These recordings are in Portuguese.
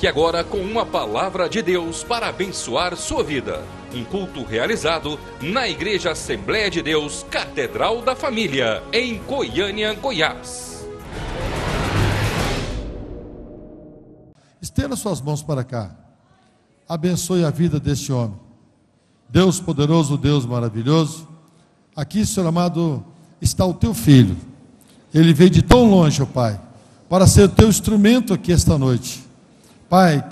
Fique agora com uma palavra de Deus para abençoar sua vida. Um culto realizado na Igreja Assembleia de Deus, Catedral da Família, em Goiânia, Goiás. Estenda suas mãos para cá. Abençoe a vida deste homem. Deus poderoso, Deus maravilhoso. Aqui, Senhor amado, está o teu filho. Ele veio de tão longe, ó Pai, para ser o teu instrumento aqui esta noite. Pai,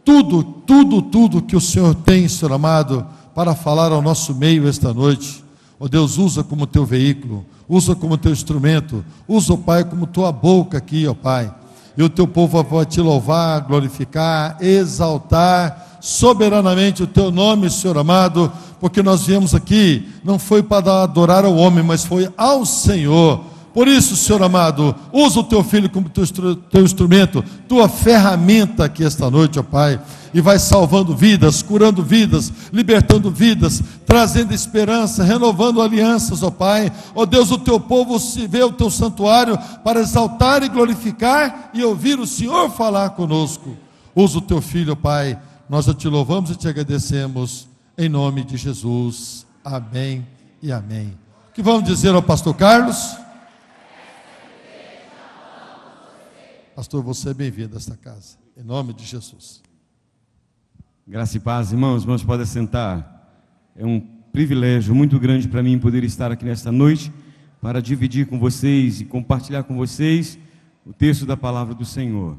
tudo que o Senhor tem, Senhor amado, para falar ao nosso meio esta noite, ó Deus, usa como teu veículo, usa como teu instrumento, usa, ó Pai, como tua boca aqui, ó Pai, e o teu povo vai te louvar, glorificar, exaltar soberanamente o teu nome, Senhor amado, porque nós viemos aqui, não foi para adorar ao homem, mas foi ao Senhor. Por isso, Senhor amado, usa o teu filho como teu instrumento, tua ferramenta aqui esta noite, ó Pai, e vai salvando vidas, curando vidas, libertando vidas, trazendo esperança, renovando alianças, ó Pai. Ó Deus, o teu povo se vê o teu santuário para exaltar e glorificar e ouvir o Senhor falar conosco. Usa o teu filho, ó Pai, nós já te louvamos e te agradecemos, em nome de Jesus. Amém e amém. O que vamos dizer ao pastor Carlos? Pastor, você é bem-vindo a esta casa, em nome de Jesus. Graça e paz, irmãos podem sentar. É um privilégio muito grande para mim poder estar aqui nesta noite, para dividir com vocês e compartilhar com vocês o texto da palavra do Senhor.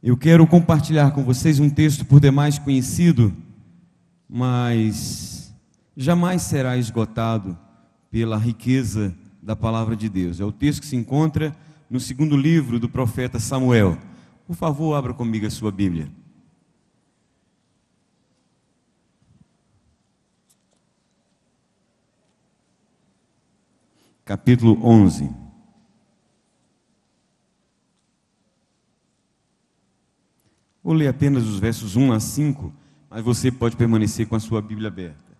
Eu quero compartilhar com vocês um texto por demais conhecido, mas jamais será esgotado pela riqueza da palavra de Deus. É o texto que se encontra no segundo livro do profeta Samuel. Por favor, abra comigo a sua Bíblia. Capítulo 11. Vou ler apenas os versos 1 a 5, mas você pode permanecer com a sua Bíblia aberta.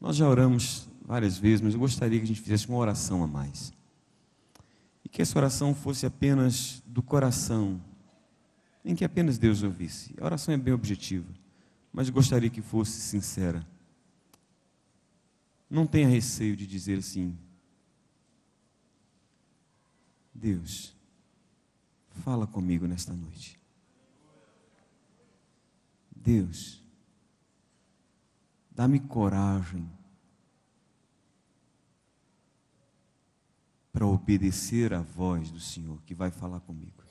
Nós já oramos várias vezes, mas eu gostaria que a gente fizesse uma oração a mais. E que essa oração fosse apenas do coração, em que apenas Deus ouvisse. A oração é bem objetiva, mas gostaria que fosse sincera. Não tenha receio de dizer assim: Deus, fala comigo nesta noite. Deus, dá-me coragem para obedecer à voz do Senhor que vai falar comigo.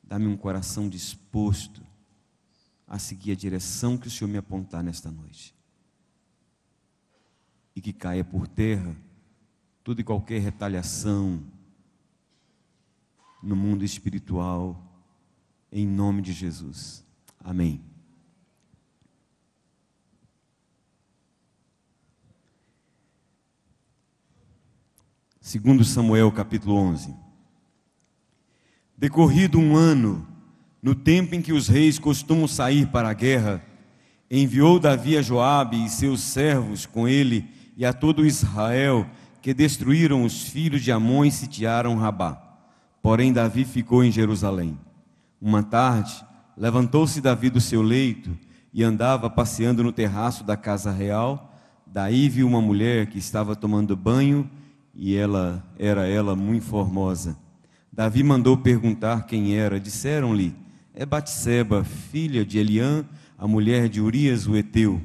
Dá-me um coração disposto a seguir a direção que o Senhor me apontar nesta noite. E que caia por terra toda e qualquer retaliação no mundo espiritual, em nome de Jesus. Amém. Segundo Samuel, capítulo 11. Decorrido um ano, no tempo em que os reis costumam sair para a guerra, enviou Davi a Joabe e seus servos com ele e a todo Israel, que destruíram os filhos de Amon e sitiaram Rabá. Porém Davi ficou em Jerusalém. Uma tarde, levantou-se Davi do seu leito e andava passeando no terraço da casa real. Daí viu uma mulher que estava tomando banho, e era muito formosa. Davi mandou perguntar quem era. Disseram-lhe: é Batseba, filha de Eliã, a mulher de Urias o heteu.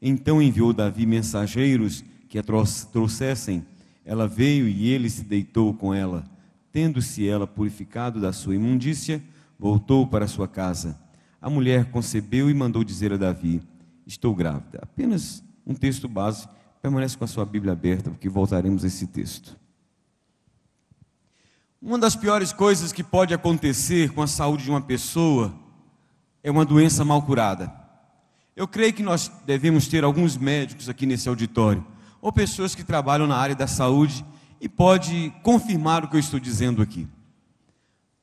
Então enviou Davi mensageiros que a trouxessem. Ela veio e ele se deitou com ela. Tendo-se ela purificado da sua imundícia, voltou para sua casa. A mulher concebeu e mandou dizer a Davi: estou grávida. Apenas um texto base. Permanece com a sua Bíblia aberta, porque voltaremos a esse texto. Uma das piores coisas que pode acontecer com a saúde de uma pessoa é uma doença mal curada. Eu creio que nós devemos ter alguns médicos aqui nesse auditório, ou pessoas que trabalham na área da saúde, e pode confirmar o que eu estou dizendo aqui.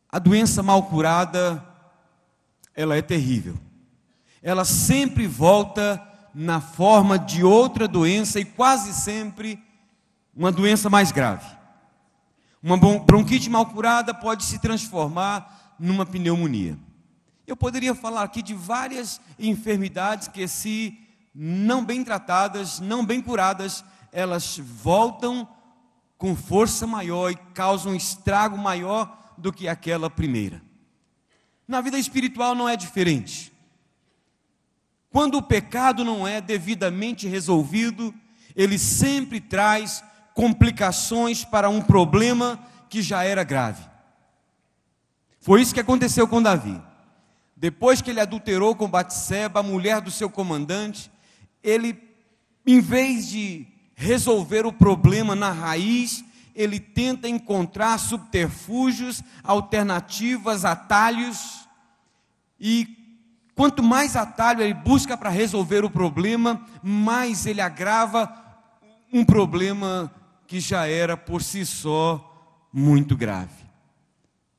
A doença mal curada, ela é terrível. Ela sempre volta na forma de outra doença e quase sempre uma doença mais grave. Uma bronquite mal curada pode se transformar numa pneumonia. Eu poderia falar aqui de várias enfermidades que, se não bem tratadas, não bem curadas, elas voltam com força maior e causam um estrago maior do que aquela primeira. Na vida espiritual não é diferente. Quando o pecado não é devidamente resolvido, ele sempre traz complicações para um problema que já era grave. Foi isso que aconteceu com Davi. Depois que ele adulterou com Batseba, a mulher do seu comandante, ele, em vez de resolver o problema na raiz, ele tenta encontrar subterfúgios, alternativas, atalhos, e quanto mais atalho ele busca para resolver o problema, mais ele agrava um problema que já era por si só muito grave.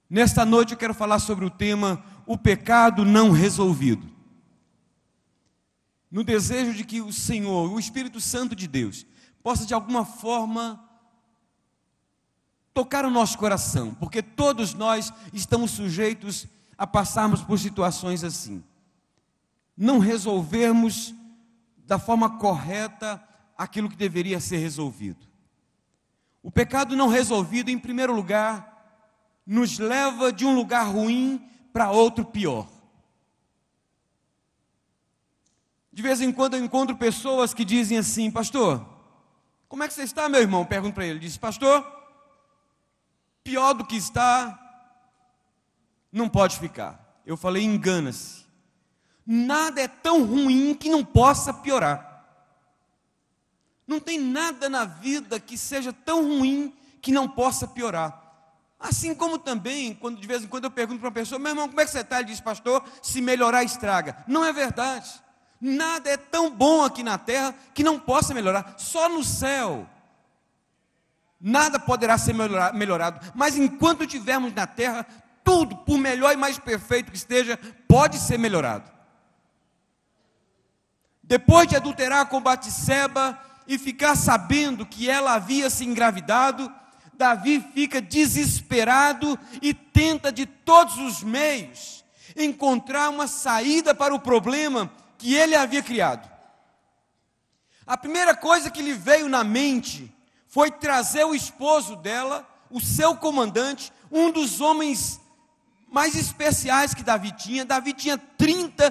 Nesta noite eu quero falar sobre o tema o pecado não resolvido. No desejo de que o Senhor, o Espírito Santo de Deus, possa de alguma forma tocar o nosso coração, porque todos nós estamos sujeitos a passarmos por situações assim. Não resolvermos da forma correta aquilo que deveria ser resolvido. O pecado não resolvido, em primeiro lugar, nos leva de um lugar ruim para outro pior. De vez em quando eu encontro pessoas que dizem assim: pastor, como é que você está, meu irmão? Pergunto para ele, diz: pastor, pior do que está, não pode ficar. Eu falei: engana-se. Nada é tão ruim que não possa piorar. Não tem nada na vida que seja tão ruim que não possa piorar. Assim como também, quando de vez em quando eu pergunto para uma pessoa: meu irmão, como é que você está? Ele diz: pastor, se melhorar estraga. Não é verdade. Nada é tão bom aqui na terra que não possa melhorar. Só no céu nada poderá ser melhorado. Mas enquanto estivermos na terra, tudo, por melhor e mais perfeito que esteja, pode ser melhorado. Depois de adulterar com Batseba e ficar sabendo que ela havia se engravidado, Davi fica desesperado e tenta de todos os meios encontrar uma saída para o problema que ele havia criado. A primeira coisa que lhe veio na mente foi trazer o esposo dela, o seu comandante, um dos homens mais especiais que Davi tinha. Davi tinha 30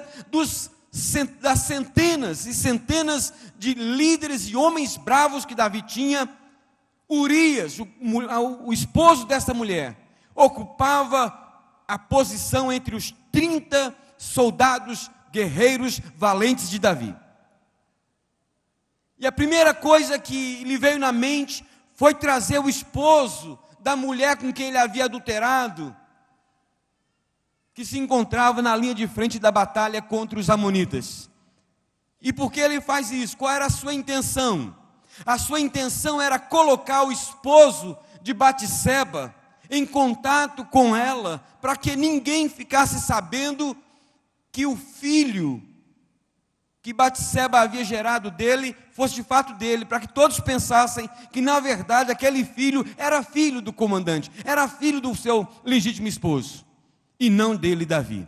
das centenas e centenas de líderes e homens bravos que Davi tinha. Urias, o esposo dessa mulher, ocupava a posição entre os 30 soldados guerreiros valentes de Davi. E a primeira coisa que lhe veio na mente foi trazer o esposo da mulher com quem ele havia adulterado, que se encontrava na linha de frente da batalha contra os amonitas. E por que ele faz isso? Qual era a sua intenção? A sua intenção era colocar o esposo de Batseba em contato com ela, para que ninguém ficasse sabendo que o filho que Batseba havia gerado dele fosse de fato dele, para que todos pensassem que na verdade aquele filho era filho do comandante, era filho do seu legítimo esposo, e não dele, Davi.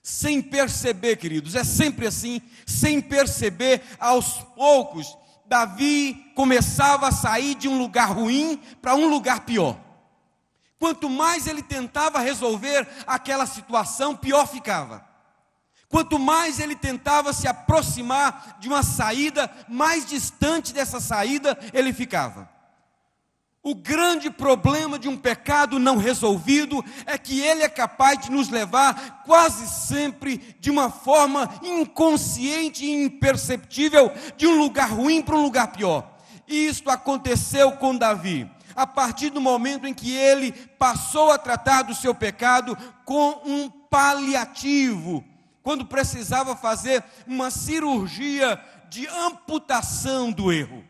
Sem perceber, queridos, é sempre assim, sem perceber, aos poucos, Davi começava a sair de um lugar ruim para um lugar pior. Quanto mais ele tentava resolver aquela situação, pior ficava. Quanto mais ele tentava se aproximar de uma saída, mais distante dessa saída ele ficava. O grande problema de um pecado não resolvido é que ele é capaz de nos levar quase sempre de uma forma inconsciente e imperceptível de um lugar ruim para um lugar pior. E isto aconteceu com Davi. A partir do momento em que ele passou a tratar do seu pecado com um paliativo, quando precisava fazer uma cirurgia de amputação do erro.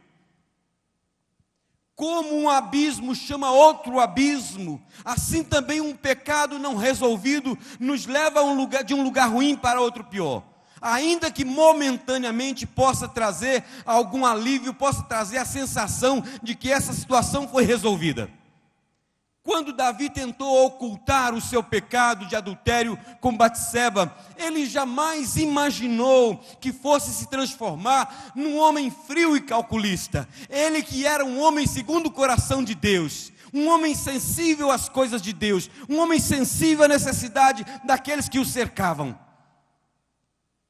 Como um abismo chama outro abismo, assim também um pecado não resolvido nos leva de um lugar ruim para outro pior. Ainda que momentaneamente possa trazer algum alívio, possa trazer a sensação de que essa situação foi resolvida. Quando Davi tentou ocultar o seu pecado de adultério com Batseba, ele jamais imaginou que fosse se transformar num homem frio e calculista. Ele que era um homem segundo o coração de Deus, um homem sensível às coisas de Deus, um homem sensível à necessidade daqueles que o cercavam.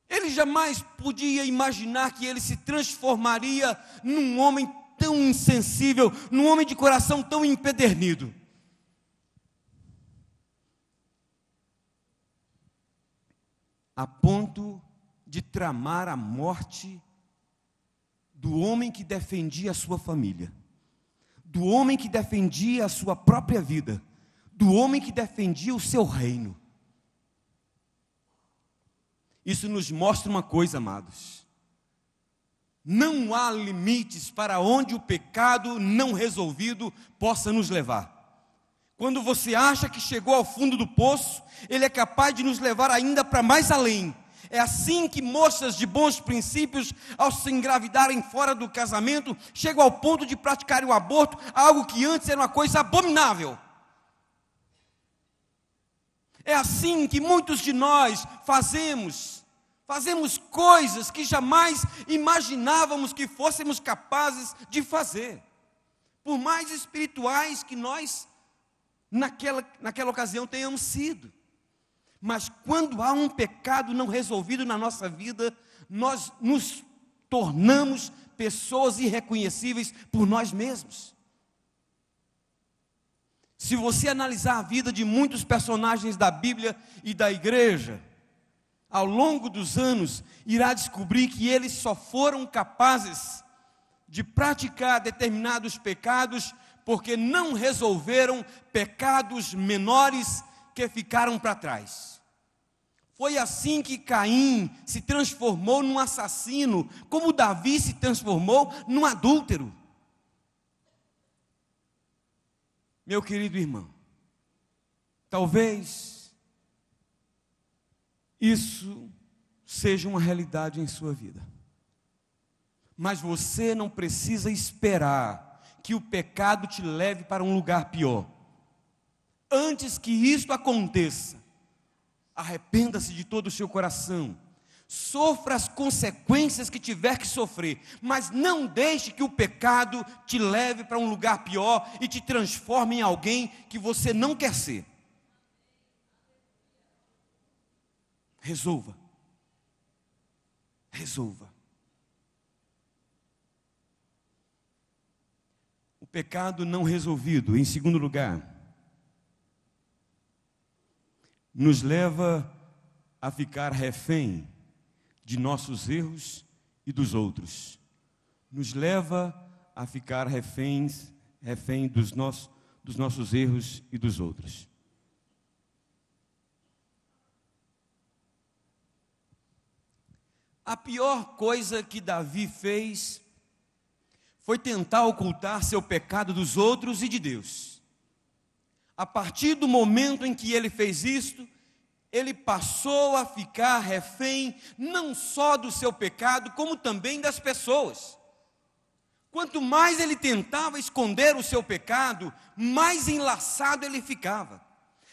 Ele jamais podia imaginar que ele se transformaria num homem tão insensível, num homem de coração tão empedernido. A ponto de tramar a morte do homem que defendia a sua família, do homem que defendia a sua própria vida, do homem que defendia o seu reino. Isso nos mostra uma coisa, amados: não há limites para onde o pecado não resolvido possa nos levar. Quando você acha que chegou ao fundo do poço, ele é capaz de nos levar ainda para mais além. É assim que moças de bons princípios, ao se engravidarem fora do casamento, chegam ao ponto de praticarem o aborto, algo que antes era uma coisa abominável. É assim que muitos de nós fazemos coisas que jamais imaginávamos que fôssemos capazes de fazer, por mais espirituais que nós naquela ocasião tenhamos sido. Mas quando há um pecado não resolvido na nossa vida, nós nos tornamos pessoas irreconhecíveis por nós mesmos. Se você analisar a vida de muitos personagens da Bíblia e da igreja, ao longo dos anos, irá descobrir que eles só foram capazes de praticar determinados pecados porque não resolveram pecados menores que ficaram para trás. Foi assim que Caim se transformou num assassino, como Davi se transformou num adúltero. Meu querido irmão, talvez isso seja uma realidade em sua vida, mas você não precisa esperar que o pecado te leve para um lugar pior. Antes que isto aconteça, arrependa-se de todo o seu coração, sofra as consequências que tiver que sofrer, mas não deixe que o pecado te leve para um lugar pior e te transforme em alguém que você não quer ser. Resolva. O pecado não resolvido, em segundo lugar, nos leva a ficar refém de nossos erros e dos outros. Nos leva a ficar refém dos nossos erros e dos outros. A pior coisa que Davi fez foi tentar ocultar seu pecado dos outros e de Deus. A partir do momento em que ele fez isto, ele passou a ficar refém não só do seu pecado, como também das pessoas. Quanto mais ele tentava esconder o seu pecado, mais enlaçado ele ficava.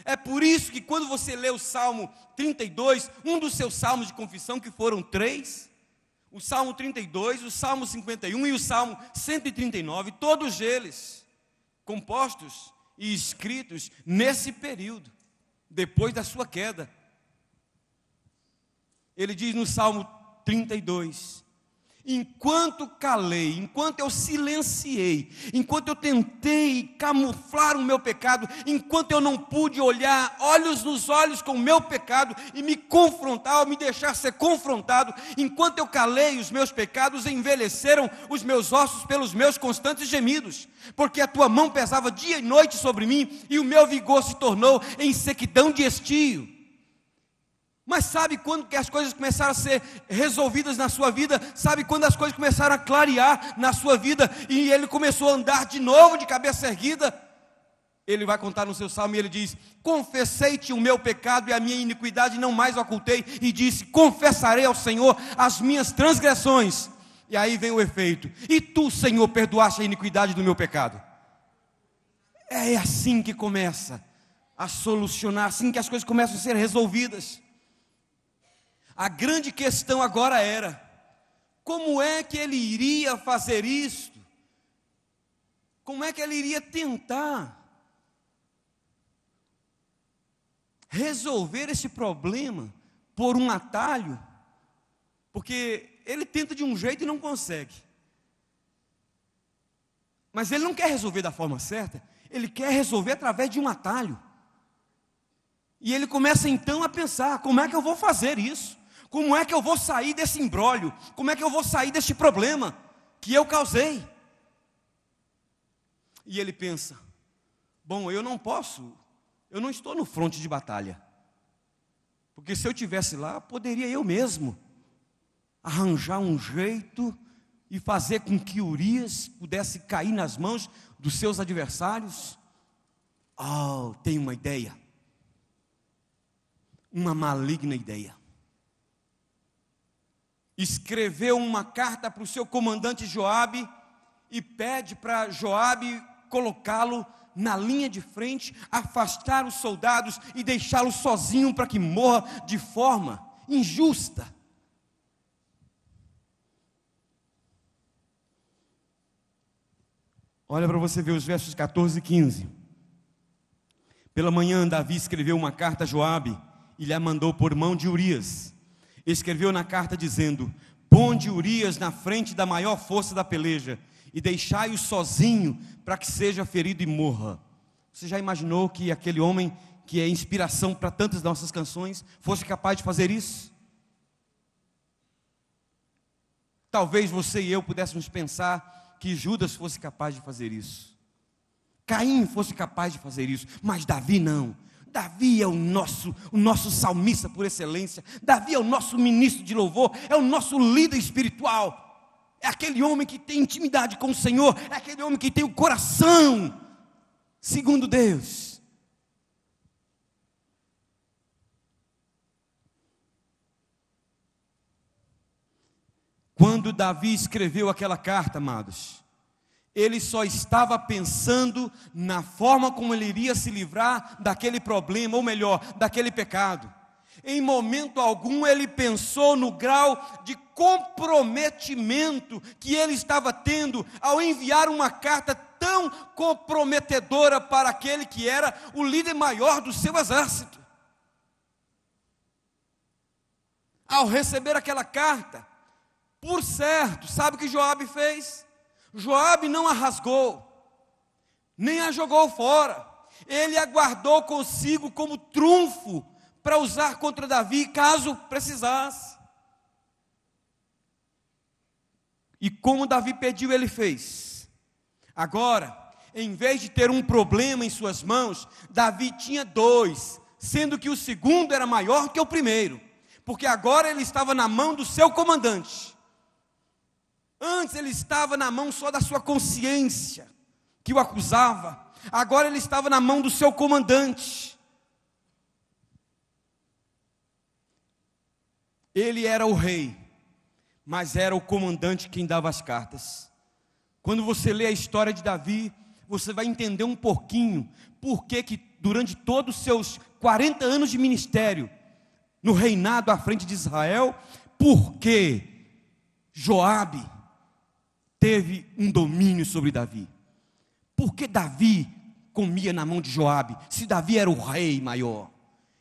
É por isso que quando você lê o Salmo 32, um dos seus salmos de confissão, que foram 3, o Salmo 32, o Salmo 51 e o Salmo 139, todos eles compostos e escritos nesse período, depois da sua queda. Ele diz no Salmo 32: enquanto calei, enquanto eu silenciei, enquanto eu tentei camuflar o meu pecado, enquanto eu não pude olhar olhos nos olhos com o meu pecado e me confrontar, ou me deixar ser confrontado, enquanto eu calei os meus pecados, envelheceram os meus ossos pelos meus constantes gemidos, porque a tua mão pesava dia e noite sobre mim, e o meu vigor se tornou em sequidão de estio. Mas sabe quando que as coisas começaram a ser resolvidas na sua vida? Sabe quando as coisas começaram a clarear na sua vida e ele começou a andar de novo de cabeça erguida? Ele vai contar no seu salmo e ele diz: confessei-te o meu pecado e a minha iniquidade não mais ocultei, e disse: confessarei ao Senhor as minhas transgressões. E aí vem o efeito: e tu, Senhor, perdoaste a iniquidade do meu pecado. É assim que começa a solucionar, assim que as coisas começam a ser resolvidas. A grande questão agora era: como é que ele iria fazer isso? Como é que ele iria tentar resolver esse problema por um atalho? Porque ele tenta de um jeito e não consegue. Mas ele não quer resolver da forma certa, ele quer resolver através de um atalho. E ele começa então a pensar: como é que eu vou fazer isso? Como é que eu vou sair desse imbróglio? Como é que eu vou sair deste problema que eu causei? E ele pensa: bom, eu não estou no fronte de batalha. Porque se eu estivesse lá, poderia eu mesmo arranjar um jeito e fazer com que Urias pudesse cair nas mãos dos seus adversários. Oh, tenho uma ideia. Uma maligna ideia. Escreveu uma carta para o seu comandante Joabe e pede para Joabe colocá-lo na linha de frente, afastar os soldados e deixá-lo sozinho para que morra de forma injusta. Olha para você ver os versos 14 e 15. Pela manhã Davi escreveu uma carta a Joabe e lhe a mandou por mão de Urias. Escreveu na carta dizendo: ponde Urias na frente da maior força da peleja e deixai-o sozinho para que seja ferido e morra. Você já imaginou que aquele homem que é inspiração para tantas nossas canções fosse capaz de fazer isso? Talvez você e eu pudéssemos pensar que Judas fosse capaz de fazer isso, Caim fosse capaz de fazer isso, mas Davi não. Davi é o nosso salmista por excelência. Davi é o nosso ministro de louvor, é o nosso líder espiritual. É aquele homem que tem intimidade com o Senhor, é aquele homem que tem o coração segundo Deus. Quando Davi escreveu aquela carta, amados, ele só estava pensando na forma como ele iria se livrar daquele problema, ou melhor, daquele pecado. Em momento algum ele pensou no grau de comprometimento que ele estava tendo ao enviar uma carta tão comprometedora para aquele que era o líder maior do seu exército. Ao receber aquela carta, por certo, sabe o que Joabe fez? Joabe não a rasgou, nem a jogou fora. Ele a guardou consigo como trunfo para usar contra Davi, caso precisasse. E como Davi pediu, ele fez. Agora, em vez de ter um problema em suas mãos, Davi tinha dois, sendo que o segundo era maior que o primeiro, porque agora ele estava na mão do seu comandante. Antes ele estava na mão só da sua consciência, que o acusava. Agora ele estava na mão do seu comandante. Ele era o rei, mas era o comandante quem dava as cartas. Quando você lê a história de Davi, você vai entender um pouquinho por que durante todos os seus 40 anos de ministério, no reinado à frente de Israel, por que Joabe teve um domínio sobre Davi. Por que Davi comia na mão de Joabe, se Davi era o rei maior,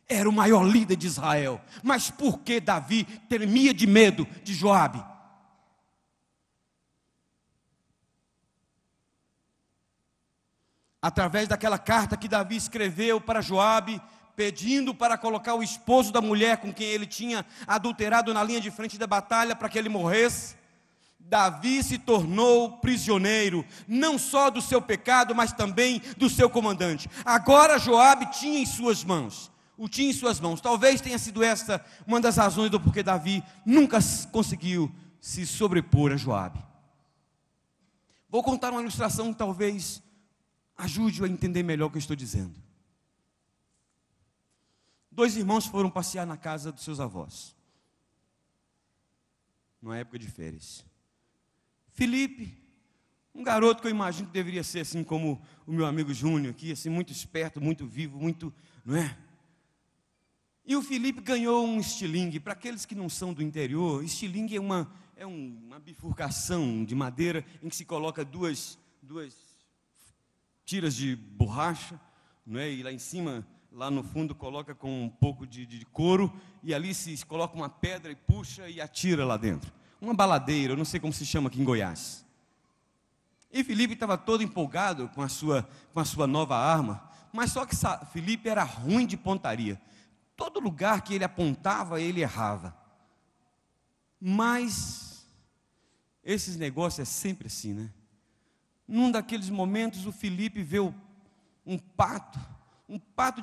era o maior líder de Israel? Mas por que Davi tremia de medo de Joabe? Através daquela carta que Davi escreveu para Joabe, pedindo para colocar o esposo da mulher com quem ele tinha adulterado na linha de frente da batalha para que ele morresse, Davi se tornou prisioneiro, não só do seu pecado, mas também do seu comandante. Agora Joabe tinha em suas mãos, Talvez tenha sido esta uma das razões do porquê Davi nunca conseguiu se sobrepor a Joabe. Vou contar uma ilustração que talvez ajude-o a entender melhor o que eu estou dizendo. 2 irmãos foram passear na casa dos seus avós, numa época de férias. Felipe, Um garoto que eu imagino que deveria ser assim como o meu amigo Júnior aqui, assim, muito esperto, muito vivo, muito, não é? E o Felipe ganhou um estilingue. Para aqueles que não são do interior, estilingue é uma bifurcação de madeira em que se coloca duas tiras de borracha, não é? E lá em cima, lá no fundo, coloca com um pouco de couro, e ali se coloca uma pedra e puxa e atira lá dentro. Uma baladeira, eu não sei como se chama aqui em Goiás. E Felipe estava todo empolgado com a sua nova arma, mas só que Felipe era ruim de pontaria. Todo lugar que ele apontava, ele errava. Mas esses negócios é sempre assim, né? Num daqueles momentos, o Felipe vê um pato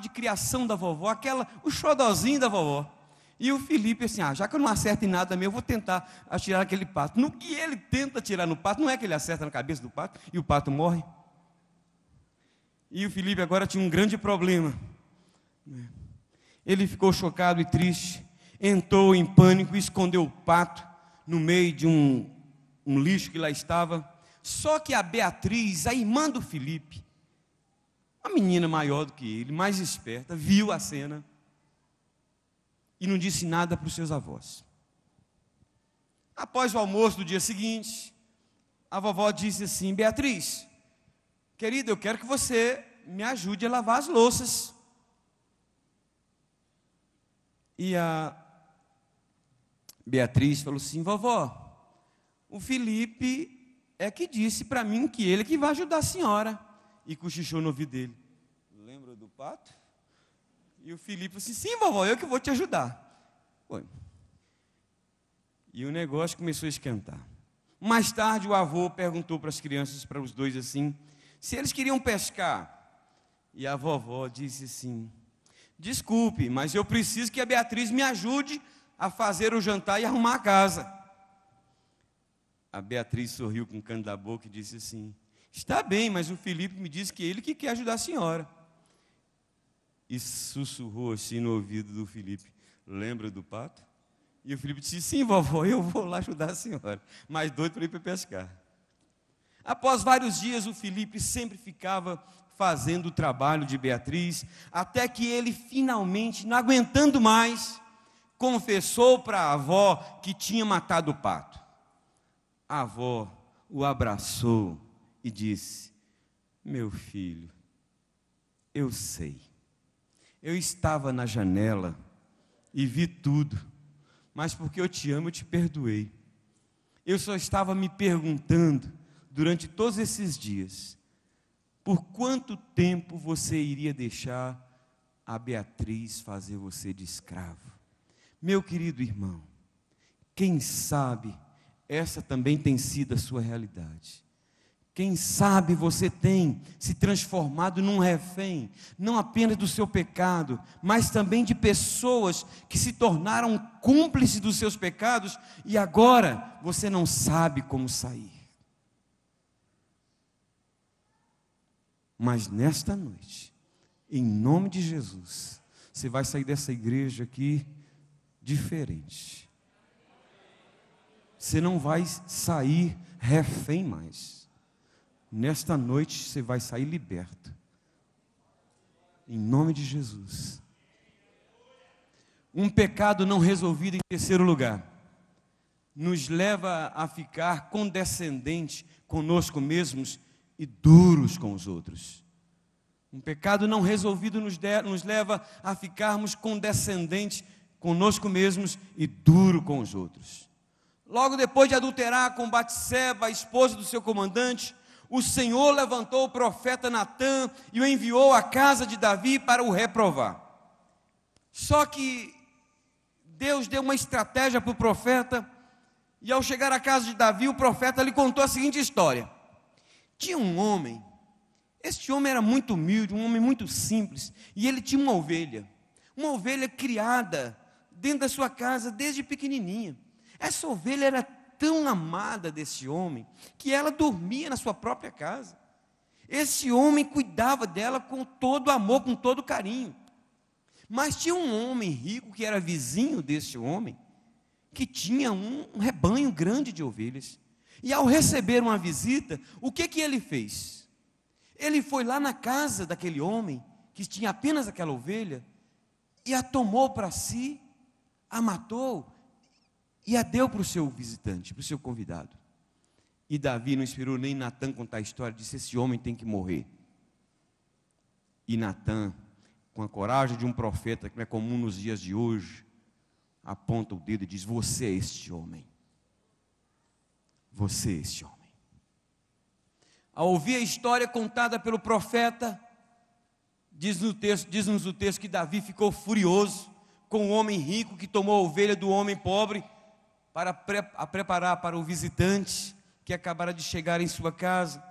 de criação da vovó, o xodózinho da vovó. E o Felipe assim, já que eu não acerto em nada mesmo, eu vou tentar atirar aquele pato. No que ele tenta atirar no pato, não é que ele acerta na cabeça do pato e o pato morre. E o Felipe agora tinha um grande problema. Ele ficou chocado e triste, entrou em pânico e escondeu o pato no meio de um lixo que lá estava. Só que a Beatriz, a irmã do Felipe, uma menina maior do que ele, mais esperta, viu a cena e não disse nada para os seus avós. Após o almoço do dia seguinte, a vovó disse assim: Beatriz, querida, eu quero que você me ajude a lavar as louças. E a Beatriz falou assim: vovó, o Felipe é que disse para mim que ele é que vai ajudar a senhora. E cochichou no ouvido dele. Lembra do pato? E o Felipe falou assim: sim, vovó, eu que vou te ajudar. Foi. E o negócio começou a esquentar. Mais tarde o avô perguntou para as crianças, para os dois assim, se eles queriam pescar. E a vovó disse assim: desculpe, mas eu preciso que a Beatriz me ajude a fazer o jantar e arrumar a casa. A Beatriz sorriu com o canto da boca e disse assim: está bem, mas o Felipe me disse que ele que quer ajudar a senhora. E sussurrou assim no ouvido do Felipe: lembra do pato? E o Felipe disse: sim, vovó, eu vou lá ajudar a senhora, mas doido para ir para pescar. Após vários dias, o Felipe sempre ficava fazendo o trabalho de Beatriz, até que ele finalmente, não aguentando mais, confessou para a avó que tinha matado o pato. A avó o abraçou e disse: meu filho, eu sei, eu estava na janela e vi tudo, mas porque eu te amo, eu te perdoei. Eu só estava me perguntando, durante todos esses dias, por quanto tempo você iria deixar a Beatriz fazer você de escravo. Meu querido irmão, quem sabe essa também tem sido a sua realidade. Quem sabe você tem se transformado num refém, não apenas do seu pecado, mas também de pessoas que se tornaram cúmplices dos seus pecados e agora você não sabe como sair. Mas nesta noite, em nome de Jesus, você vai sair dessa igreja aqui diferente. Você não vai sair refém mais. Nesta noite você vai sair liberto. Em nome de Jesus. Um pecado não resolvido, em terceiro lugar, nos leva a ficar condescendentes conosco mesmos e duros com os outros. Um pecado não resolvido nos leva a ficarmos condescendentes conosco mesmos e duro com os outros. Logo depois de adulterar com Batseba, a esposa do seu comandante, o Senhor levantou o profeta Natã e o enviou à casa de Davi para o reprovar. Só que Deus deu uma estratégia para o profeta, e ao chegar à casa de Davi, o profeta lhe contou a seguinte história. Tinha um homem, este homem era muito humilde, um homem muito simples, e ele tinha uma ovelha criada dentro da sua casa desde pequenininha. Essa ovelha era tão amada desse homem, que ela dormia na sua própria casa. Esse homem cuidava dela com todo amor, com todo carinho. Mas tinha um homem rico, que era vizinho desse homem, que tinha um rebanho grande de ovelhas. E ao receber uma visita, o que ele fez? Ele foi lá na casa daquele homem, que tinha apenas aquela ovelha, e a tomou para si, a matou, e a deu para o seu visitante, para o seu convidado. E Davi não esperou nem Natã contar a história, disse: esse homem tem que morrer. E Natã, com a coragem de um profeta, que não é comum nos dias de hoje, aponta o dedo e diz: você é este homem. Você é este homem. Ao ouvir a história contada pelo profeta, diz-nos o texto que Davi ficou furioso com o homem rico que tomou a ovelha do homem pobre para preparar para o visitante que acabara de chegar em sua casa,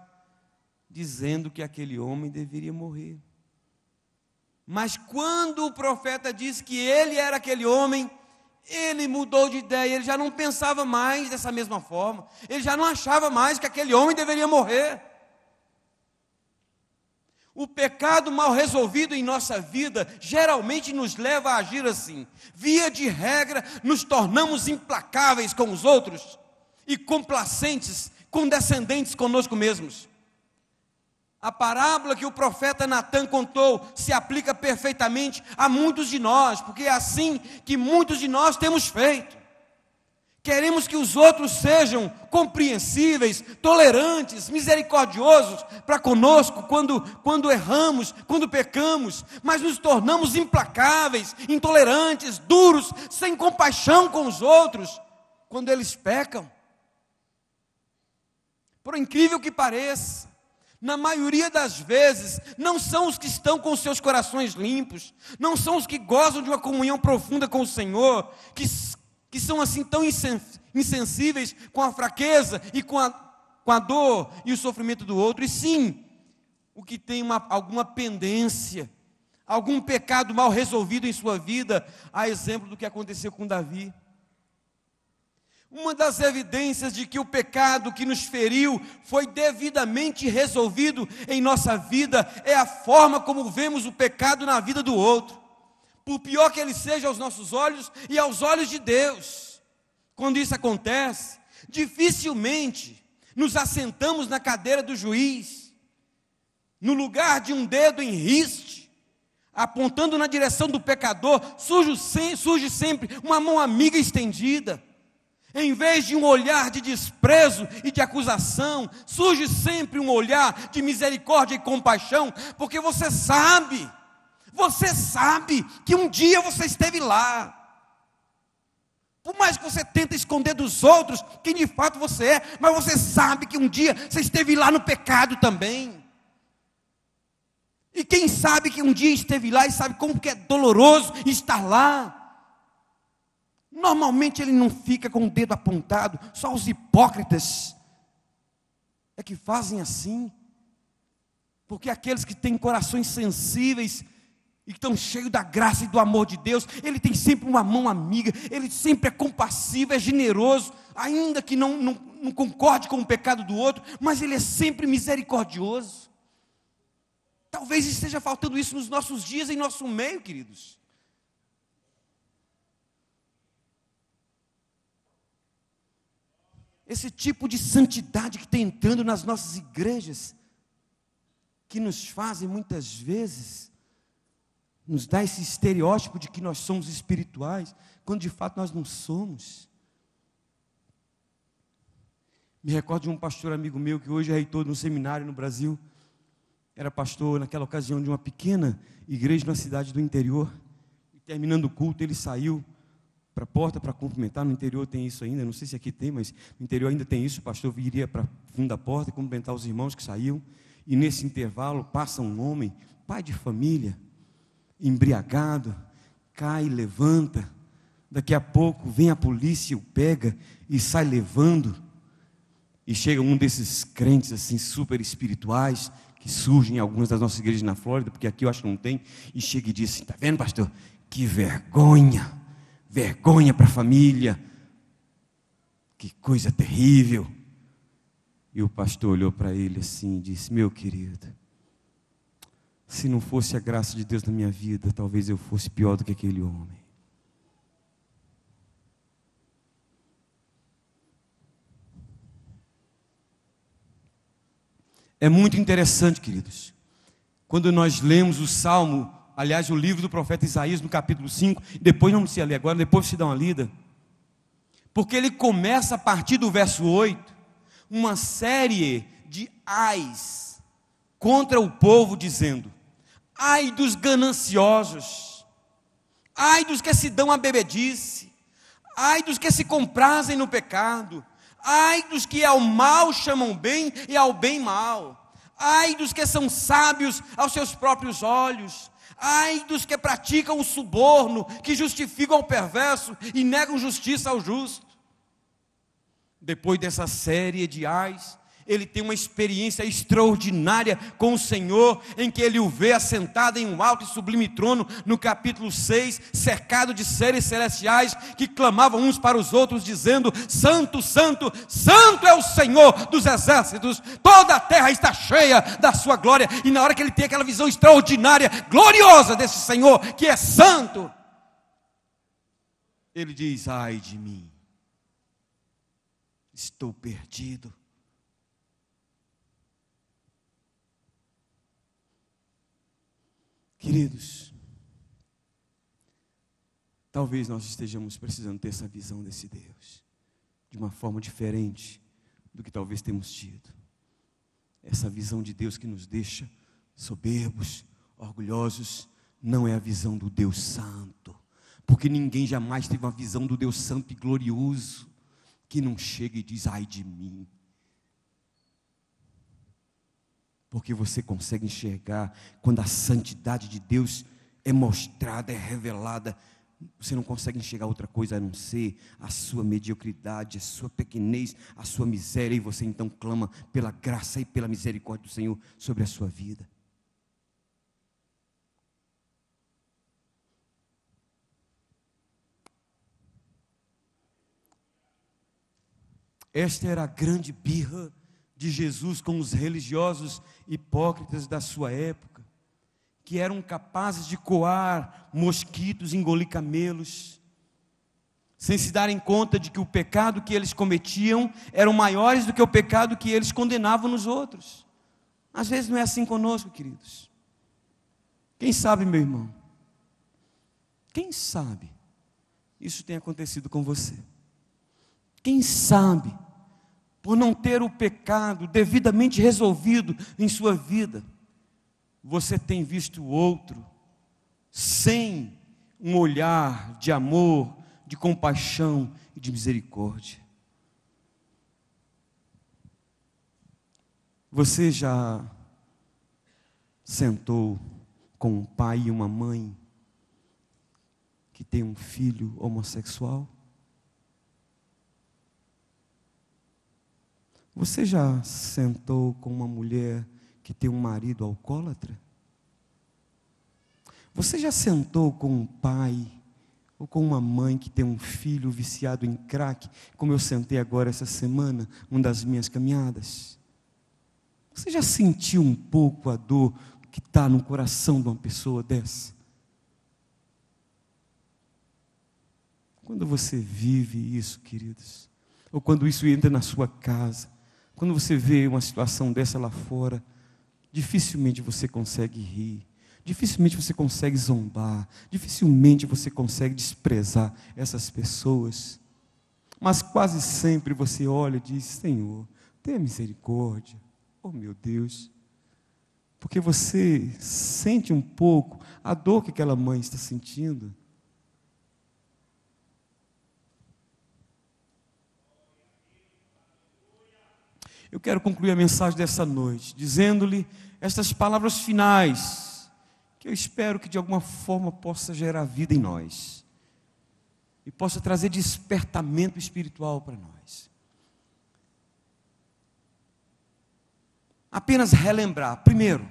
dizendo que aquele homem deveria morrer. Mas quando o profeta disse que ele era aquele homem, ele mudou de ideia, ele já não pensava mais dessa mesma forma, ele já não achava mais que aquele homem deveria morrer. O pecado mal resolvido em nossa vida geralmente nos leva a agir assim. Via de regra, nos tornamos implacáveis com os outros e complacentes, condescendentes conosco mesmos. A parábola que o profeta Natã contou se aplica perfeitamente a muitos de nós, porque é assim que muitos de nós temos feito. Queremos que os outros sejam compreensíveis, tolerantes, misericordiosos para conosco quando erramos, quando pecamos, mas nos tornamos implacáveis, intolerantes, duros, sem compaixão com os outros quando eles pecam. Por incrível que pareça, na maioria das vezes, não são os que estão com os seus corações limpos, não são os que gozam de uma comunhão profunda com o Senhor, que são assim tão insensíveis com a fraqueza e com a dor e o sofrimento do outro, e sim, o que tem alguma pendência, algum pecado mal resolvido em sua vida, a exemplo do que aconteceu com Davi. Uma das evidências de que o pecado que nos feriu foi devidamente resolvido em nossa vida é a forma como vemos o pecado na vida do outro, por pior que ele seja aos nossos olhos e aos olhos de Deus. Quando isso acontece, dificilmente nos assentamos na cadeira do juiz, no lugar de um dedo em riste, apontando na direção do pecador, surge sempre uma mão amiga estendida. Em vez de um olhar de desprezo e de acusação, surge sempre um olhar de misericórdia e compaixão, porque você sabe que um dia você esteve lá. Por mais que você tente esconder dos outros quem de fato você é, mas você sabe que um dia você esteve lá no pecado também. E quem sabe que um dia esteve lá e sabe como que é doloroso estar lá, normalmente ele não fica com o dedo apontado, só os hipócritas é que fazem assim, porque aqueles que têm corações sensíveis e que estão cheios da graça e do amor de Deus, ele tem sempre uma mão amiga, ele sempre é compassivo, é generoso, ainda que não concorde com o pecado do outro, mas ele é sempre misericordioso. Talvez esteja faltando isso nos nossos dias, em nosso meio, queridos. Esse tipo de santidade que está entrando nas nossas igrejas, que nos fazem muitas vezes, nos dá esse estereótipo de que nós somos espirituais, quando de fato nós não somos. Me recordo de um pastor amigo meu, que hoje é reitor de um seminário no Brasil, era pastor naquela ocasião de uma pequena igreja na cidade do interior, e terminando o culto ele saiu para a porta para cumprimentar. No interior tem isso ainda, não sei se aqui tem, mas no interior ainda tem isso. O pastor viria para o fundo da porta e cumprimentar os irmãos que saíam, e nesse intervalo passa um homem, pai de família, embriagado, cai, levanta, daqui a pouco vem a polícia, o pega e sai levando, e chega um desses crentes assim super espirituais, que surgem em algumas das nossas igrejas na Flórida, porque aqui eu acho que não tem, e chega e diz assim: está vendo, pastor, que vergonha para a família, que coisa terrível. E o pastor olhou para ele assim e disse: meu querido, se não fosse a graça de Deus na minha vida, talvez eu fosse pior do que aquele homem. É muito interessante, queridos, quando nós lemos o Salmo, aliás, o livro do profeta Isaías, no capítulo 5, depois não precisa ler agora, depois você dá uma lida, porque ele começa a partir do verso 8, uma série de ais contra o povo, dizendo: ai dos gananciosos, ai dos que se dão à bebedice, ai dos que se comprazem no pecado, ai dos que ao mal chamam bem e ao bem mal, ai dos que são sábios aos seus próprios olhos, ai dos que praticam o suborno, que justificam o perverso e negam justiça ao justo. Depois dessa série de ais, ele tem uma experiência extraordinária com o Senhor, em que ele o vê assentado em um alto e sublime trono, no capítulo 6, cercado de seres celestiais, que clamavam uns para os outros, dizendo: santo, santo, santo é o Senhor dos exércitos, toda a terra está cheia da sua glória. E na hora que ele tem aquela visão extraordinária, gloriosa desse Senhor, que é santo, ele diz: ai de mim, estou perdido. Queridos, talvez nós estejamos precisando ter essa visão desse Deus, de uma forma diferente do que talvez temos tido. Essa visão de Deus que nos deixa soberbos, orgulhosos, não é a visão do Deus Santo, porque ninguém jamais teve uma visão do Deus Santo e glorioso, que não chega e diz: ai de mim. Porque você consegue enxergar quando a santidade de Deus é mostrada, é revelada. Você não consegue enxergar outra coisa a não ser a sua mediocridade, a sua pequenez, a sua miséria. E você então clama pela graça e pela misericórdia do Senhor sobre a sua vida. Esta era a grande birra de Jesus com os religiosos hipócritas da sua época, que eram capazes de coar mosquitos, engolir camelos, sem se darem conta de que o pecado que eles cometiam eram maiores do que o pecado que eles condenavam nos outros. Às vezes não é assim conosco, queridos. Quem sabe, meu irmão, quem sabe isso tem acontecido com você? Quem sabe, por não ter o pecado devidamente resolvido em sua vida, você tem visto o outro sem um olhar de amor, de compaixão e de misericórdia. Você já sentou com um pai e uma mãe que tem um filho homossexual? Você já sentou com uma mulher que tem um marido alcoólatra? Você já sentou com um pai ou com uma mãe que tem um filho viciado em crack, como eu sentei agora essa semana, uma das minhas caminhadas? Você já sentiu um pouco a dor que está no coração de uma pessoa dessa? Quando você vive isso, queridos, ou quando isso entra na sua casa, quando você vê uma situação dessa lá fora, dificilmente você consegue rir, dificilmente você consegue zombar, dificilmente você consegue desprezar essas pessoas, mas quase sempre você olha e diz: Senhor, tenha misericórdia, oh meu Deus, porque você sente um pouco a dor que aquela mãe está sentindo. Eu quero concluir a mensagem dessa noite, dizendo-lhe estas palavras finais, que eu espero que de alguma forma possa gerar vida em nós, e possa trazer despertamento espiritual para nós. Apenas relembrar, primeiro,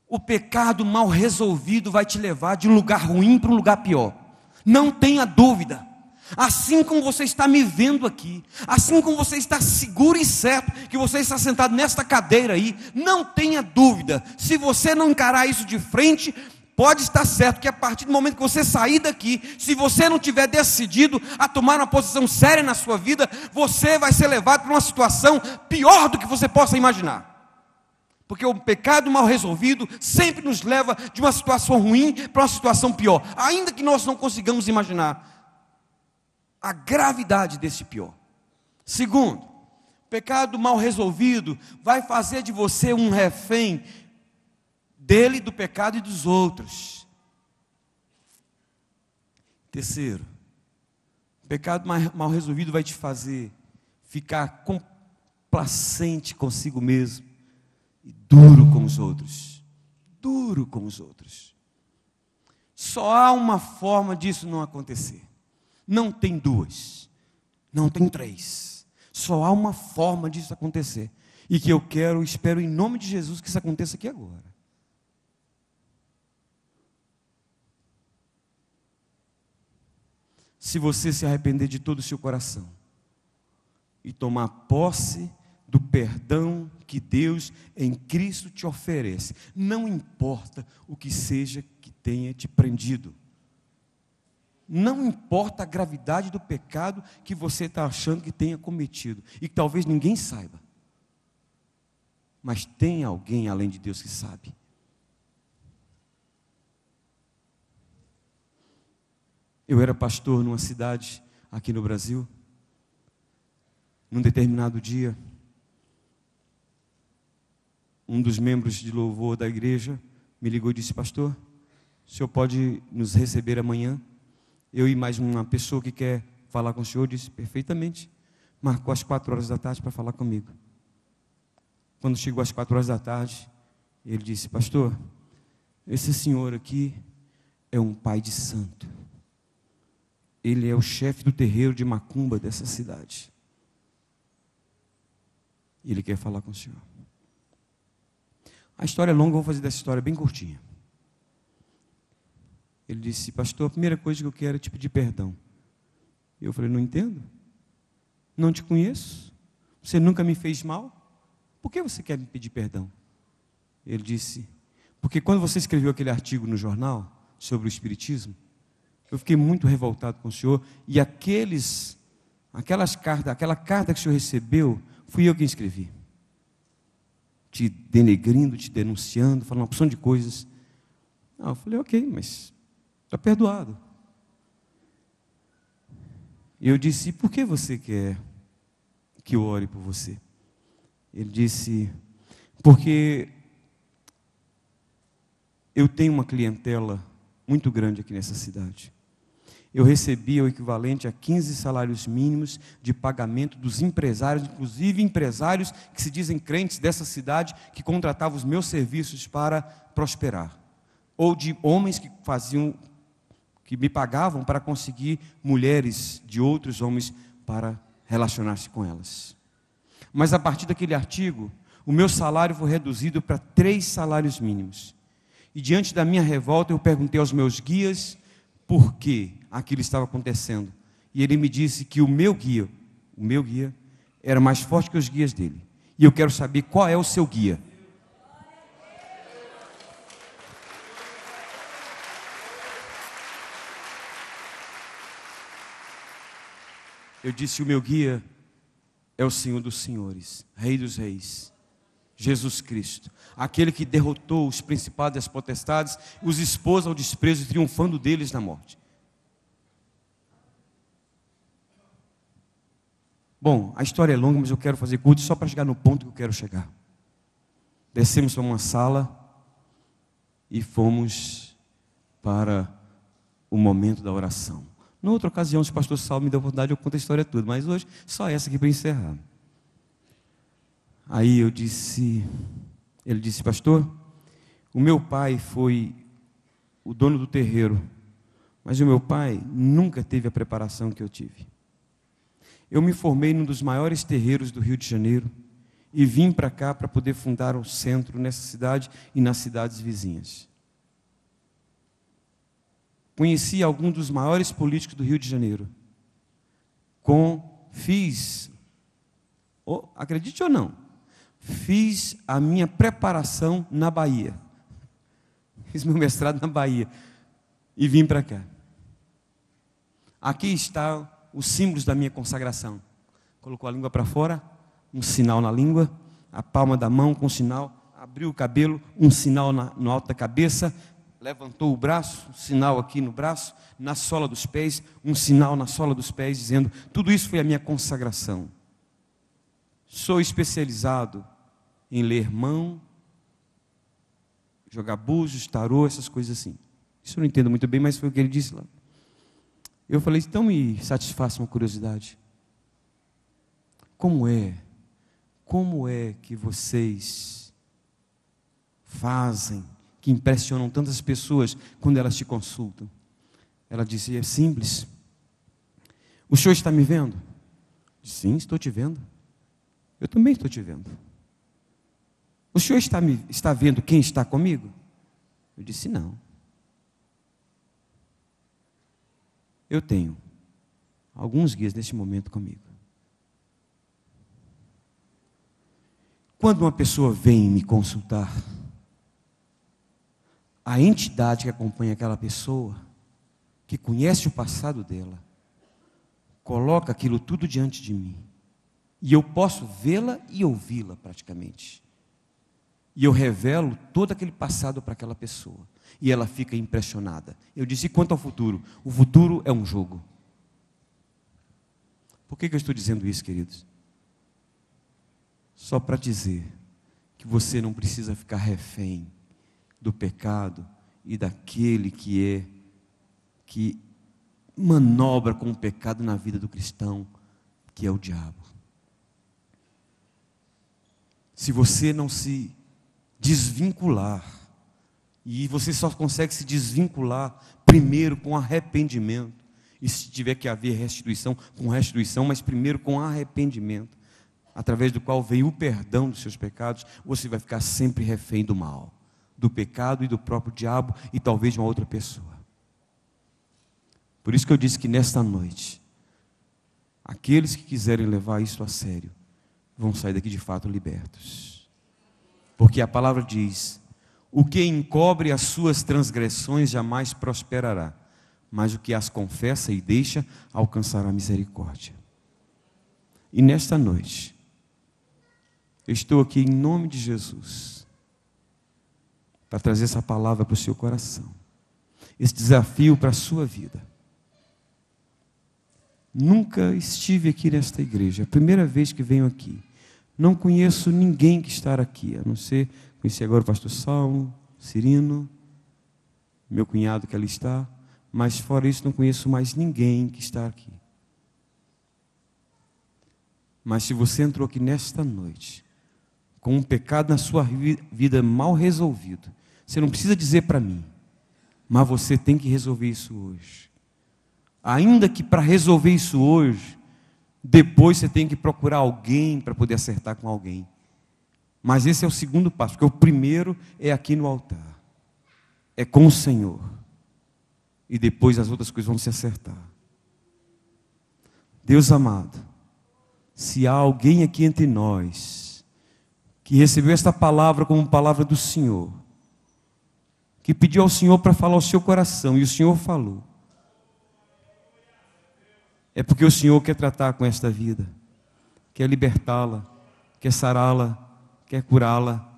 o pecado mal resolvido vai te levar de um lugar ruim para um lugar pior, não tenha dúvida. Assim como você está me vendo aqui, assim como você está seguro e certo que você está sentado nesta cadeira aí, não tenha dúvida, se você não encarar isso de frente, pode estar certo que a partir do momento que você sair daqui, se você não tiver decidido a tomar uma posição séria na sua vida, você vai ser levado para uma situação pior do que você possa imaginar. Porque o pecado mal resolvido sempre nos leva de uma situação ruim para uma situação pior, ainda que nós não consigamos imaginar a gravidade desse pior. Segundo, pecado mal resolvido vai fazer de você um refém dele, do pecado e dos outros. Terceiro, pecado mal resolvido vai te fazer ficar complacente consigo mesmo e duro com os outros. Duro com os outros. Só há uma forma disso não acontecer. Não tem duas, não tem três. Só há uma forma disso acontecer. E que eu espero em nome de Jesus que isso aconteça aqui agora. Se você se arrepender de todo o seu coração e tomar posse do perdão que Deus em Cristo te oferece, não importa o que seja que tenha te prendido, não importa a gravidade do pecado que você está achando que tenha cometido e que talvez ninguém saiba, mas tem alguém além de Deus que sabe. Eu era pastor numa cidade aqui no Brasil. Num determinado dia, um dos membros de louvor da igreja me ligou e disse: pastor, o senhor pode nos receber amanhã? Eu e mais uma pessoa que quer falar com o senhor. Disse: perfeitamente. Marcou às 4 horas da tarde para falar comigo. Quando chegou às 4 horas da tarde, ele disse: pastor, esse senhor aqui é um pai de santo. Ele é o chefe do terreiro de macumba dessa cidade. E ele quer falar com o senhor. A história é longa, eu vou fazer dessa história bem curtinha. Ele disse: pastor, a primeira coisa que eu quero é te pedir perdão. Eu falei: não entendo. Não te conheço. Você nunca me fez mal. Por que você quer me pedir perdão? Ele disse: porque quando você escreveu aquele artigo no jornal sobre o espiritismo, eu fiquei muito revoltado com o senhor, e aquela carta que o senhor recebeu, fui eu quem escrevi. Te denegrindo, te denunciando, falando uma porção de coisas. Eu falei: ok, mas está perdoado. E eu disse: por que você quer que eu ore por você? Ele disse: porque eu tenho uma clientela muito grande aqui nessa cidade. Eu recebia o equivalente a 15 salários mínimos de pagamento dos empresários, inclusive empresários que se dizem crentes dessa cidade, que contratavam os meus serviços para prosperar. Ou de homens que me pagavam para conseguir mulheres de outros homens para relacionar-se com elas. Mas a partir daquele artigo, o meu salário foi reduzido para 3 salários mínimos. E diante da minha revolta, eu perguntei aos meus guias por que aquilo estava acontecendo. E ele me disse que o meu guia era mais forte que os guias dele. E eu quero saber qual é o seu guia. Eu disse: o meu guia é o Senhor dos senhores, Rei dos reis, Jesus Cristo, aquele que derrotou os principados e as potestades, os expôs ao desprezo, triunfando deles na morte. Bom, a história é longa, mas eu quero fazer curto só para chegar no ponto que eu quero chegar. Descemos para uma sala e fomos para o momento da oração. Na outra ocasião, se o pastor Saulo me deu a oportunidade, eu conto a história toda, mas hoje só essa aqui para encerrar. Aí ele disse: pastor, o meu pai foi o dono do terreiro, mas o meu pai nunca teve a preparação que eu tive. Eu me formei num dos maiores terreiros do Rio de Janeiro e vim para cá para poder fundar um centro nessa cidade e nas cidades vizinhas. Conheci alguns dos maiores políticos do Rio de Janeiro. Acredite ou não, fiz a minha preparação na Bahia. fiz meu mestrado na Bahia e vim para cá. Aqui está os símbolos da minha consagração. Colocou a língua para fora, um sinal na língua, a palma da mão com um sinal, abriu o cabelo, um sinal no alto da cabeça, levantou o braço, um sinal aqui no braço, na sola dos pés, um sinal na sola dos pés, dizendo, tudo isso foi a minha consagração. Sou especializado em ler mão, jogar búzios, tarô, essas coisas assim. Isso eu não entendo muito bem, mas foi o que ele disse lá. Eu falei, então me satisfaça uma curiosidade. Como é que vocês fazem, que impressionam tantas pessoas quando elas te consultam? Ela disse, é simples. O senhor está me vendo? Eu disse, sim, estou te vendo. Eu também estou te vendo. O senhor está vendo quem está comigo? Eu disse, não. Eu tenho alguns guias neste momento comigo. Quando uma pessoa vem me consultar, a entidade que acompanha aquela pessoa, que conhece o passado dela, coloca aquilo tudo diante de mim. E eu posso vê-la e ouvi-la praticamente. E eu revelo todo aquele passado para aquela pessoa. E ela fica impressionada. Eu disse, quanto ao futuro? O futuro é um jogo. Por que eu estou dizendo isso, queridos? Só para dizer que você não precisa ficar refém do pecado e daquele que manobra com o pecado na vida do cristão, que é o diabo. Se você não se desvincular, e você só consegue se desvincular primeiro com arrependimento, e se tiver que haver restituição, com restituição, mas primeiro com arrependimento, através do qual vem o perdão dos seus pecados, você vai ficar sempre refém do mal, do pecado e do próprio diabo, e talvez de uma outra pessoa. Por isso que eu disse que nesta noite, aqueles que quiserem levar isso a sério, vão sair daqui de fato libertos. Porque a palavra diz, o que encobre as suas transgressões jamais prosperará, mas o que as confessa e deixa, alcançará misericórdia. E nesta noite, eu estou aqui em nome de Jesus, para trazer essa palavra para o seu coração, esse desafio para a sua vida. Nunca estive aqui nesta igreja, é a primeira vez que venho aqui. Não conheço ninguém que está aqui, a não ser, conheci agora o pastor Saulo, Cirino, meu cunhado que ali está, mas fora isso não conheço mais ninguém que está aqui. Mas se você entrou aqui nesta noite, com um pecado na sua vida mal resolvido, você não precisa dizer para mim, mas você tem que resolver isso hoje. Ainda que para resolver isso hoje, depois você tem que procurar alguém para poder acertar com alguém. Mas esse é o segundo passo, porque o primeiro é aqui no altar. É com o Senhor. E depois as outras coisas vão se acertar. Deus amado, se há alguém aqui entre nós que recebeu esta palavra como palavra do Senhor, que pediu ao Senhor para falar ao seu coração, e o Senhor falou, é porque o Senhor quer tratar com esta vida, quer libertá-la, quer sará-la, quer curá-la,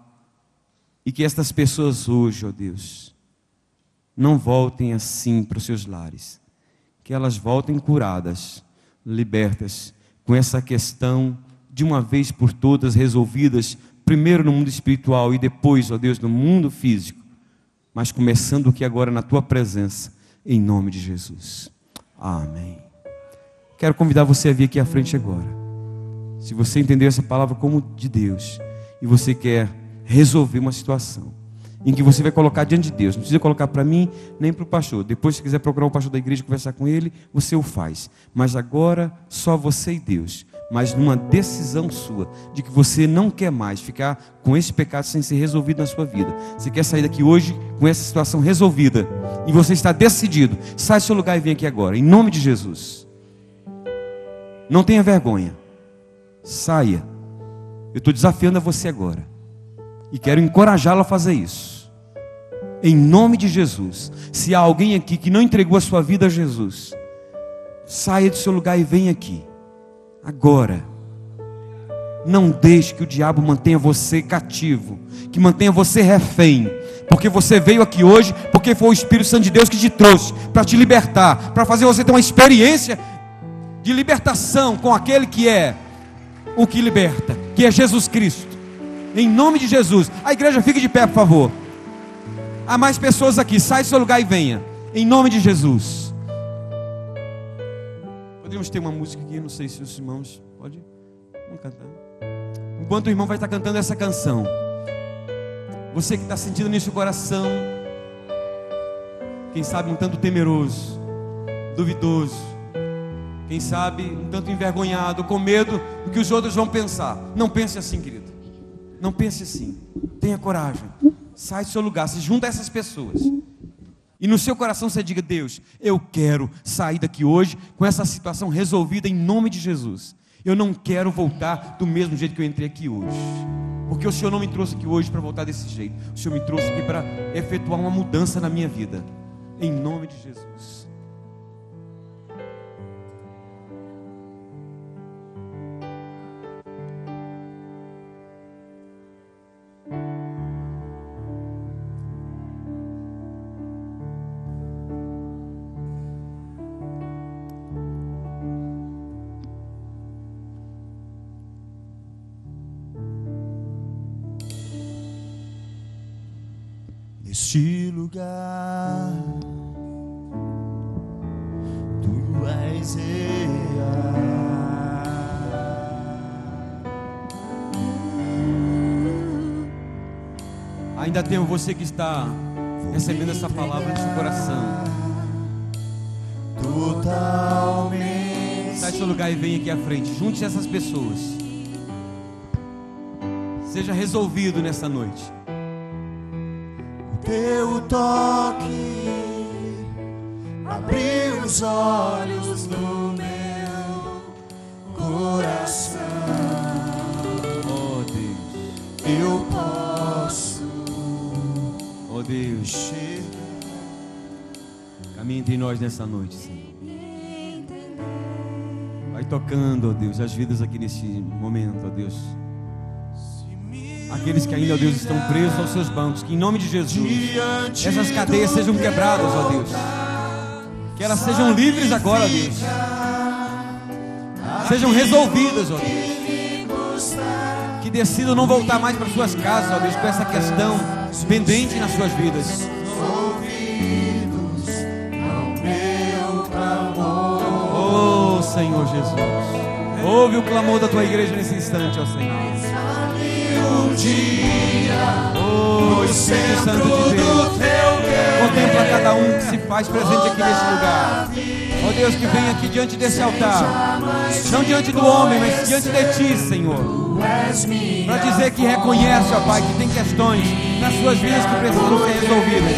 e que estas pessoas hoje, ó Deus, não voltem assim para os seus lares, que elas voltem curadas, libertas, com essa questão de uma vez por todas resolvidas, primeiro no mundo espiritual e depois, ó Deus, no mundo físico, mas começando aqui agora na Tua presença, em nome de Jesus. Amém. Quero convidar você a vir aqui à frente agora. Se você entendeu essa palavra como de Deus, e você quer resolver uma situação, em que você vai colocar diante de Deus, não precisa colocar para mim, nem para o pastor. Depois, se quiser procurar o pastor da igreja e conversar com ele, você o faz. Mas agora, só você e Deus. Mas numa decisão sua, de que você não quer mais ficar com esse pecado sem ser resolvido na sua vida. Você quer sair daqui hoje com essa situação resolvida, e você está decidido. Sai do seu lugar e vem aqui agora, em nome de Jesus. Não tenha vergonha. Saia. Eu estou desafiando a você agora. E quero encorajá-lo a fazer isso. Em nome de Jesus. Se há alguém aqui que não entregou a sua vida a Jesus, saia do seu lugar e venha aqui agora. Não deixe que o diabo mantenha você cativo, que mantenha você refém, porque você veio aqui hoje, porque foi o Espírito Santo de Deus que te trouxe para te libertar, para fazer você ter uma experiência de libertação com aquele que é o que liberta, que é Jesus Cristo. Em nome de Jesus. A igreja, fique de pé, por favor. Há mais pessoas aqui, sai do seu lugar e venha, em nome de Jesus. Poderíamos ter uma música aqui, não sei se os irmãos podem. Vamos cantar. Enquanto o irmão vai estar cantando essa canção, você que está sentindo nisso o coração, quem sabe um tanto temeroso, duvidoso, quem sabe um tanto envergonhado, com medo do que os outros vão pensar. Não pense assim, querido. Não pense assim. Tenha coragem. Sai do seu lugar, se junta a essas pessoas. E no seu coração você diga: Deus, eu quero sair daqui hoje com essa situação resolvida em nome de Jesus. Eu não quero voltar do mesmo jeito que eu entrei aqui hoje, porque o Senhor não me trouxe aqui hoje para voltar desse jeito. O Senhor me trouxe aqui para efetuar uma mudança na minha vida, em nome de Jesus. Neste lugar, tu és real. Ainda tem você que está recebendo essa palavra no seu coração. Totalmente. Sai do seu lugar e vem aqui à frente. Junte essas pessoas. Seja resolvido nessa noite. Teu toque abriu os olhos do meu coração. Oh Deus, Eu posso, oh Deus, enxergar. caminha entre nós nessa noite, Senhor. Vai tocando, ó Deus, as vidas aqui nesse momento, ó Deus. Aqueles que ainda, ó Deus, estão presos aos seus bancos, que em nome de Jesus, essas cadeias sejam quebradas, ó Deus. Que elas sejam livres agora, ó Deus. Sejam resolvidas, ó Deus. Que decidam não voltar mais para suas casas, ó Deus, com essa questão pendente nas suas vidas. Oh Senhor Jesus, ouve o clamor da tua igreja nesse instante, ó Senhor. Oh Espírito Santo de Deus, contempla cada um que se faz presente aqui nesse lugar. Ó Deus, que vem aqui diante desse altar, não diante do homem, mas diante de Ti, Senhor, para dizer que reconhece, ó Pai, que tem questões nas suas vidas que precisam ser resolvidas,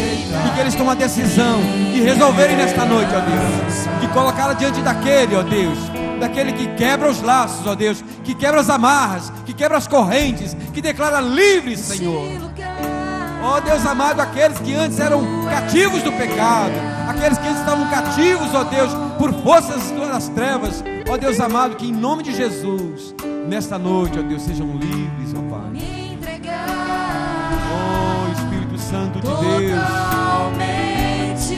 e que eles tomam a decisão de resolverem nesta noite, ó Deus, de colocá-la diante daquele, ó Deus, daquele que quebra os laços, ó Deus, que quebra as amarras, que quebra as correntes, que declara livres, Senhor. Ó Deus amado, aqueles que antes eram cativos do pecado, aqueles que antes estavam cativos, ó Deus, por forças das trevas, ó Deus amado, que em nome de Jesus, nesta noite, ó Deus, sejam livres, ó Pai. Oh Espírito Santo de Deus,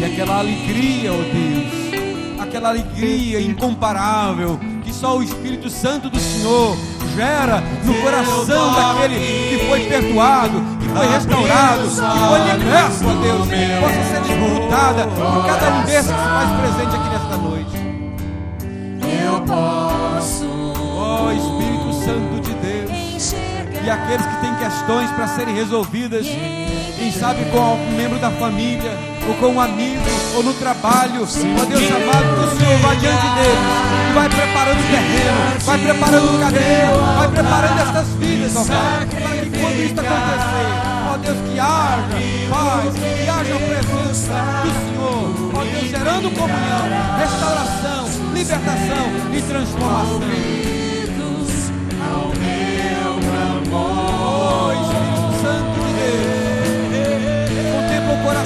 e aquela alegria, ó Deus, aquela alegria incomparável que só o Espírito Santo do Senhor gera no coração daquele que foi perdoado, que foi restaurado, que foi liberto, ó Deus, possa ser desfrutada por cada um desses que se faz presente aqui nesta noite. Eu posso, ó Espírito Santo de Deus, e aqueles que têm questões para serem resolvidas, quem sabe com algum membro da família, ou com um amigo, ou no trabalho, ó Deus amado, que o Senhor vai diante deles e vai preparando o terreno, vai preparando o caminho, vai preparando estas vidas, ó Pai, para que quando isso acontecer, ó Deus, que haja paz, que haja a presença do Senhor, ó Deus, gerando comunhão, restauração, libertação e transformação. Oh Espírito Santo de Deus, contempla o coração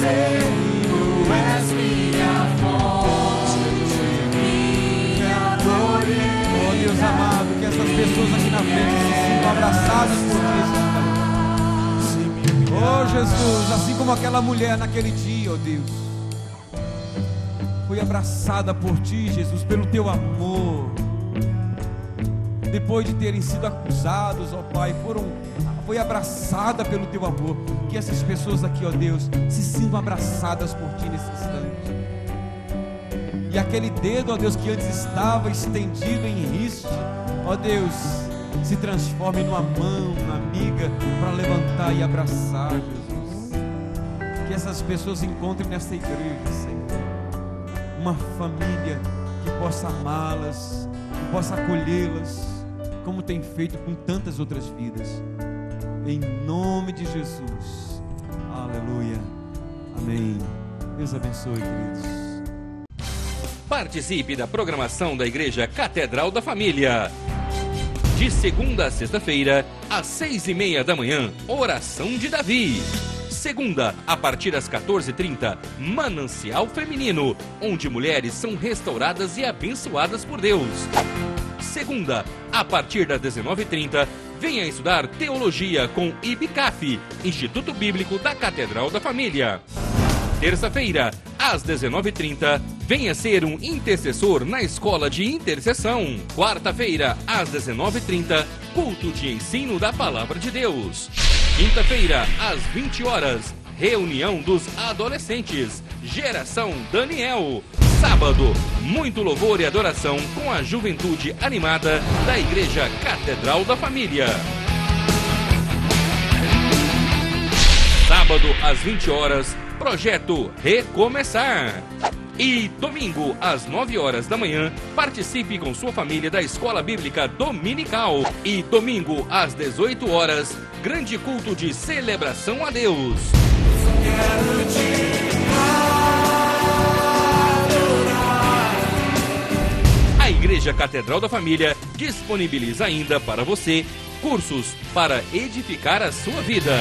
sei, tu és minha fonte, minha glória. Oh Deus amado, que essas pessoas aqui na frente se sintam abraçadas por ti. Oh Jesus, assim como aquela mulher naquele dia, oh Deus, foi abraçada por ti, Jesus, pelo teu amor. Depois de terem sido acusados, ó Pai, foi abraçada pelo teu amor. Que essas pessoas aqui, ó Deus, se sintam abraçadas por ti nesse instante. E aquele dedo, ó Deus, que antes estava estendido em riste, ó Deus, se transforme numa mão, uma amiga, para levantar e abraçar, Jesus. Que essas pessoas encontrem nesta igreja, Senhor, uma família que possa amá-las, que possa acolhê-las, como tem feito com tantas outras vidas. Em nome de Jesus. Aleluia. Amém. Deus abençoe, queridos. Participe da programação da Igreja Catedral da Família. De segunda a sexta-feira, às 6:30 da manhã, Oração de Davi. Segunda, a partir das 14h30, Manancial Feminino, onde mulheres são restauradas e abençoadas por Deus. Segunda, a partir das 19h30, venha estudar Teologia com IBCAF, Instituto Bíblico da Catedral da Família. Terça-feira, às 19h30, venha ser um intercessor na Escola de Intercessão. Quarta-feira, às 19h30, culto de ensino da Palavra de Deus. Quinta-feira, às 20 horas, reunião dos adolescentes, Geração Daniel. Sábado, muito louvor e adoração com a juventude animada da Igreja Catedral da Família. Sábado, às 20 horas, Projeto Recomeçar. E domingo, às 9 horas da manhã, participe com sua família da Escola Bíblica Dominical. E domingo, às 18 horas, grande culto de celebração a Deus. Quero te A Igreja Catedral da Família disponibiliza ainda para você cursos para edificar a sua vida.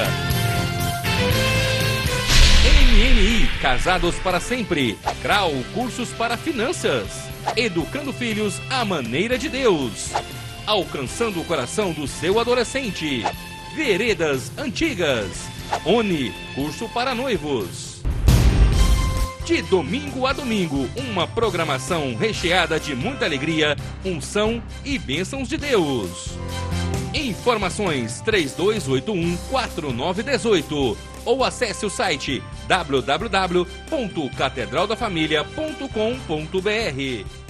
MNI, Casados para Sempre. CRAU, cursos para finanças. Educando filhos à maneira de Deus. Alcançando o coração do seu adolescente. Veredas Antigas. ONI, curso para noivos. De domingo a domingo, uma programação recheada de muita alegria, unção e bênçãos de Deus. Informações 3281-4918 ou acesse o site www.catedraldafamilia.com.br.